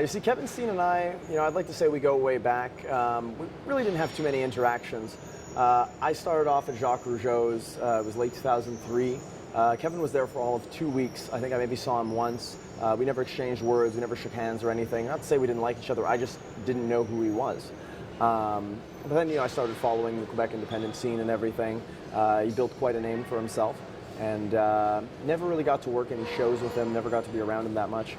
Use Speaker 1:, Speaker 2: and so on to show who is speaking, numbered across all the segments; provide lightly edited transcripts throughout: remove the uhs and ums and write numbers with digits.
Speaker 1: You see, Kevin Steen and I, I'd like to say we go way back. We really didn't have too many interactions. I started off at Jacques Rougeau's. It was late 2003. Kevin was there for all of 2 weeks. I think I maybe saw him once. We never exchanged words. We never shook hands or anything. Not to say we didn't like each other. I just didn't know who he was. But then, I started following the Quebec independent scene and everything. He built quite a name for himself, and never really got to work any shows with him. Never got to be around him that much.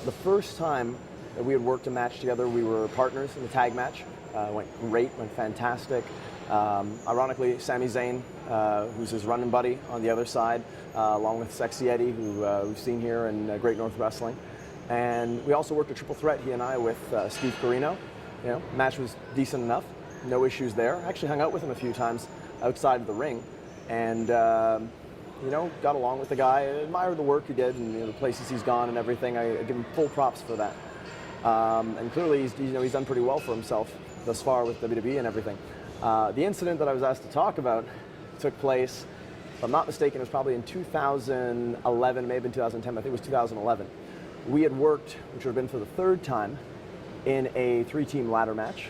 Speaker 1: The first time that we had worked a match together, we were partners in the tag match. Went great, went fantastic. Ironically, Sami Zayn, who's his running buddy on the other side, along with Sexy Eddie, who we've seen here in Great North Wrestling. And we also worked a triple threat, he and I, with Steve Corino. Match was decent enough, no issues there. Actually hung out with him a few times outside of the ring, and got along with the guy. I admire the work he did and the places he's gone and everything. I give him full props for that. And clearly, he's done pretty well for himself thus far with WWE and everything. The incident that I was asked to talk about took place, if I'm not mistaken, it was probably in 2011, maybe in 2010, I think it was 2011. We had worked, which would have been for the third time, in a three-team ladder match.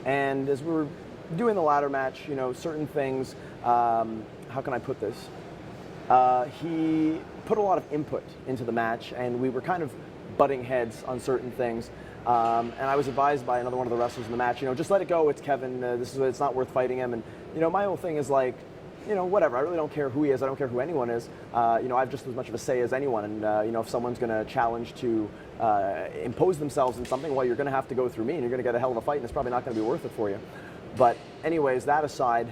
Speaker 1: And as we were doing the ladder match, certain things, how can I put this? He put a lot of input into the match, and we were kind of butting heads on certain things. And I was advised by another one of the wrestlers in the match, just let it go, it's Kevin, it's not worth fighting him. And, my whole thing is like, whatever, I really don't care who he is, I don't care who anyone is. I have just as much of a say as anyone, and, if someone's going to challenge to impose themselves in something, well, you're going to have to go through me, and you're going to get a hell of a fight, and it's probably not going to be worth it for you. But anyways, that aside,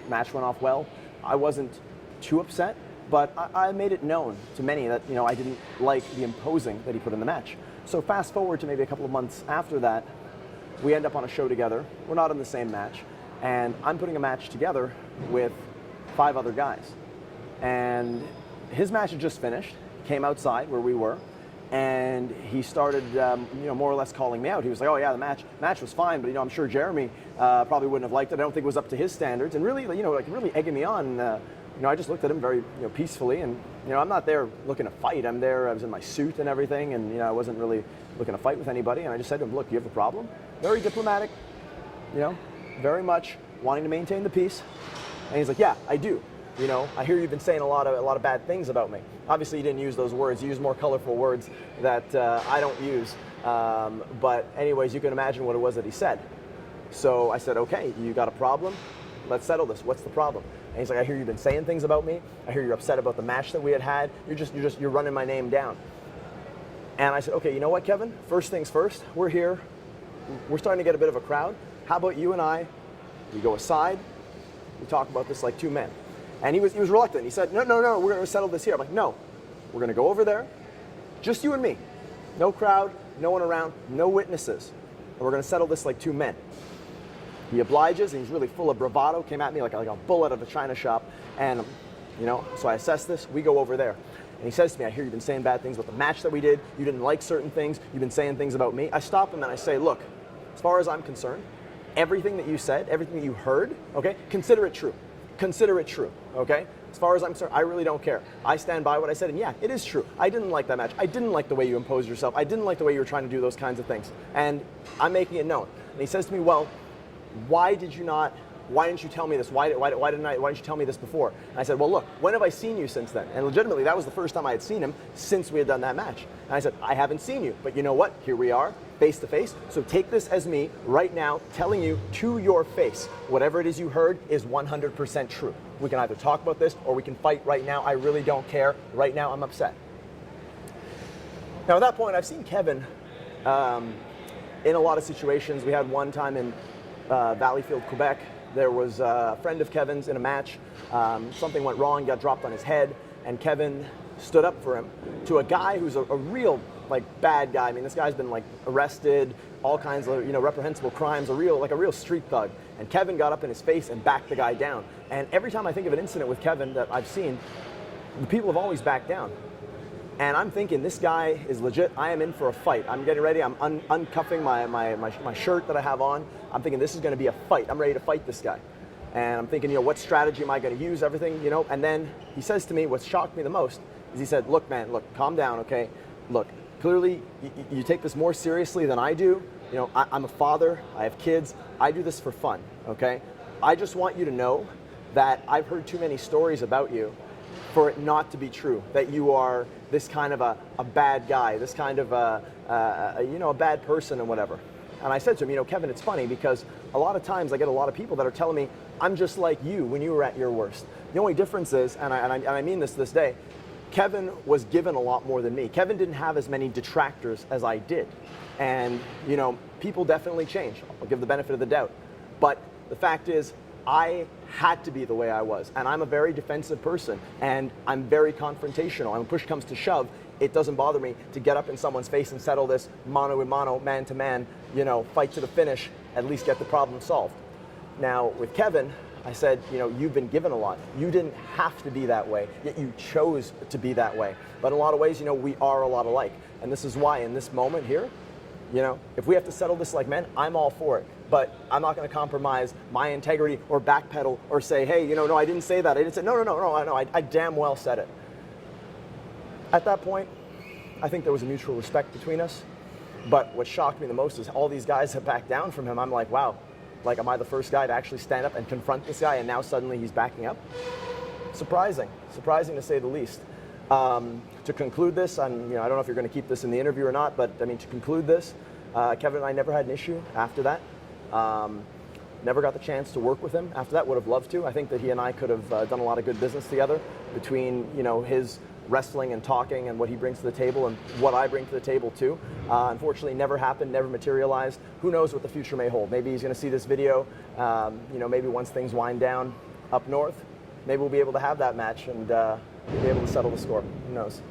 Speaker 1: match went off well. I wasn't too upset, but I made it known to many that, I didn't like the imposing that he put in the match. So fast forward to maybe a couple of months after that, we end up on a show together. We're not in the same match, and I'm putting a match together with 5 other guys. And his match had just finished, came outside where we were, and he started, more or less calling me out. He was like, oh yeah, the match was fine, but I'm sure Jeremy probably wouldn't have liked it. I don't think it was up to his standards, and really, really egging me on. I just looked at him very, peacefully, and I'm not there looking to fight. I was in my suit and everything, and I wasn't really looking to fight with anybody. And I just said to him, look, you have a problem? Very diplomatic, very much wanting to maintain the peace. And he's like, yeah, I do. I hear you've been saying a lot of bad things about me. Obviously, you didn't use those words. You used more colorful words that I don't use. But anyways, you can imagine what it was that he said. So I said, okay, you got a problem? Let's settle this. What's the problem? And he's like, I hear you've been saying things about me. I hear you're upset about the match that we had. You're running my name down. And I said, okay, you know what, Kevin? First things first. We're here. We're starting to get a bit of a crowd. How about you and I? We go aside. We talk about this like 2 men. And he was reluctant. He said, no, we're going to settle this here. I'm like, no, we're going to go over there, just you and me. No crowd, no one around, no witnesses. And we're going to settle this like 2 men. He obliges, and he's really full of bravado, came at me like a bull out of a china shop. And, so I assess this, we go over there. And he says to me, I hear you've been saying bad things about the match that we did. You didn't like certain things. You've been saying things about me. I stop him and I say, look, as far as I'm concerned, everything that you said, everything that you heard, okay, consider it true. Consider it true, okay? As far as I'm concerned, I really don't care. I stand by what I said, and yeah, it is true. I didn't like that match. I didn't like the way you imposed yourself. I didn't like the way you were trying to do those kinds of things. And I'm making it known. And he says to me, well, why didn't you tell me this? Why didn't you tell me this before? And I said, well, look, when have I seen you since then? And legitimately, that was the first time I had seen him since we had done that match. And I said, I haven't seen you, but you know what? Here we are, face to face. So take this as me right now telling you to your face, whatever it is you heard is 100% true. We can either talk about this or we can fight right now. I really don't care. Right now, I'm upset. Now, at that point, I've seen Kevin in a lot of situations. We had one time in Valleyfield, Quebec. There was a friend of Kevin's in a match. Something went wrong, got dropped on his head, and Kevin stood up for him to a guy who's a real bad guy. I mean, this guy's been arrested, all kinds of reprehensible crimes, a real street thug. And Kevin got up in his face and backed the guy down. And every time I think of an incident with Kevin that I've seen, the people have always backed down. And I'm thinking, this guy is legit. I am in for a fight. I'm getting ready. I'm uncuffing my shirt that I have on. I'm thinking this is going to be a fight. I'm ready to fight this guy. And I'm thinking, what strategy am I going to use, everything, And then he says to me, what shocked me the most is he said, look, man, look, calm down, okay? Look, clearly you take this more seriously than I do. You know, I'm a father, I have kids, I do this for fun, okay? I just want you to know that I've heard too many stories about you for it not to be true, that you are this kind of a bad guy, this kind of a bad person and whatever. And I said to him, you know, Kevin, it's funny because a lot of times I get a lot of people that are telling me, I'm just like you when you were at your worst. The only difference is, and I mean this to this day, Kevin was given a lot more than me. Kevin didn't have as many detractors as I did. And, you know, people definitely change. I'll give the benefit of the doubt. But the fact is, I had to be the way I was. And I'm a very defensive person. And I'm very confrontational. And when push comes to shove, it doesn't bother me to get up in someone's face and settle this mano a mano, man to man, you know, fight to the finish, at least get the problem solved. Now, with Kevin, I said, you know, you've been given a lot. You didn't have to be that way, yet you chose to be that way. But in a lot of ways, you know, we are a lot alike. And this is why in this moment here, you know, if we have to settle this like men, I'm all for it. But I'm not going to compromise my integrity or backpedal or say, hey, you know, no, I didn't say that. I didn't say, no, I damn well said it. At that point, I think there was a mutual respect between us. But what shocked me the most is all these guys have backed down from him. I'm like, wow, like, am I the first guy to actually stand up and confront this guy, and now suddenly he's backing up? Surprising to say the least. To conclude this, I don't know if you're going to keep this in the interview or not, but I mean, to conclude this, Kevin and I never had an issue after that. Never got the chance to work with him after that. Would have loved to. I think that he and I could have done a lot of good business together between, you know, his wrestling and talking and what he brings to the table and what I bring to the table too. Unfortunately, never happened, never materialized. Who knows what the future may hold? Maybe he's going to see this video, you know, maybe once things wind down up north, maybe we'll be able to have that match and be able to settle the score. Who knows?